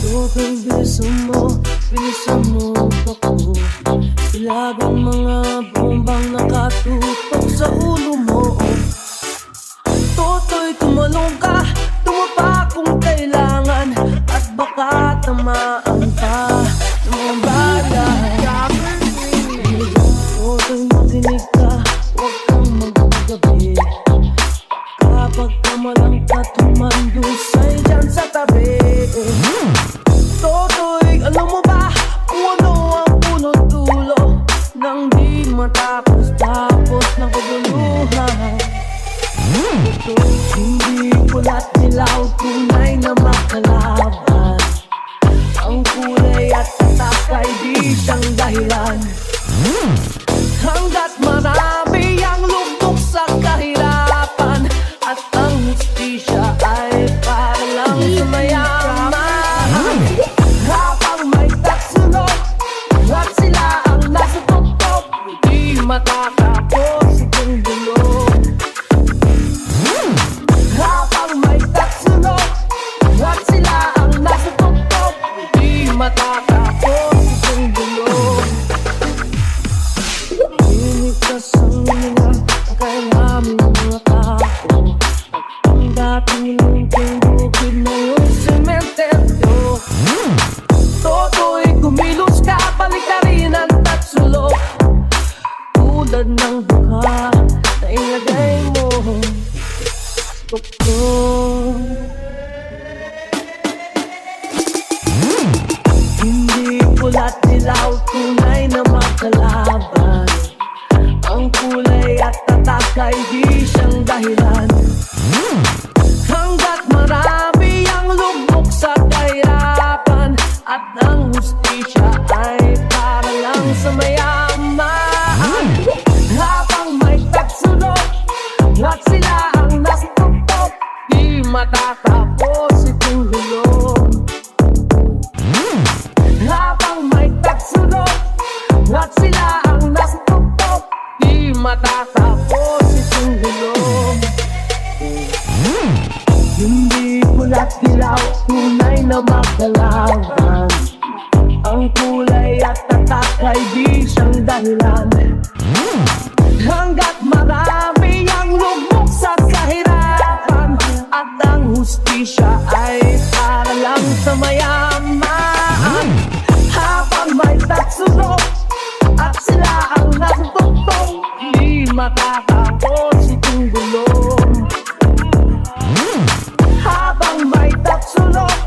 Sobrang bilisan mo ako. Ilagang mga bombang nakatutok sa ulo mo. Toto'y tumalong ka, tumapa kung kailangan, at baka tamaan pa ng mga bagay. Toto'y makinig ka, huwag kang magpagabi. Kapag kamalang ka, tumandusay dyan sa tabi. Toto'y alam mo ba kung ano ang punot dulo nang di matapos-tapos ng kaguluhan? Hindi pula't dilaw, tunay na makalaban. Ang kulay at tatak ay di siyang dahilan. Hanggat marami ang lugmok sa kahirapan, at ang hustisya ay para lang sa mayaman. Habang may taksunod at sila ang nasa tuktok, di matatapos itong gulo. Habang may taksunod at sila ang nasa tuktok, di matatapos itong gulo. Inikas ang nila kay aming mga tao. Ang dating lungkong bukid na yung sementeryo. Toto'y kumilos ka, balik ka rin ang tatsulok, tulad ng buka na ilagay mo tuktok. Hindi pula't dilaw, tunay na makalaban. Ang kulay at tatak ay di siyang dahilan. Hanggat marami ang lugmok sa kahirapan, at ang hustisya ay para lang sa mayaman. Habang may taksunod at sila ang nasa tuktok, di matatapos itong gulo. Habang may taksunod at sila ang nasa tuktok, di matatapos itong gulo. Hindi pula't dilaw, tunay na makalaban. Ang kulay at tatak ay di siyang dahilan. Hanggat marami ang lugmok sa kahirapan, at ang hustisya ay para lang sa mayaman. Habang may taksunod at sila ang nasa tuktok, di matatapos itong gulo. Habang may taksunod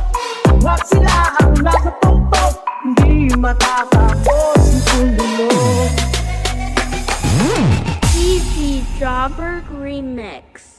at sila ang nasa tuktok, di matatapos itong gulo. Easy Dropper Remix.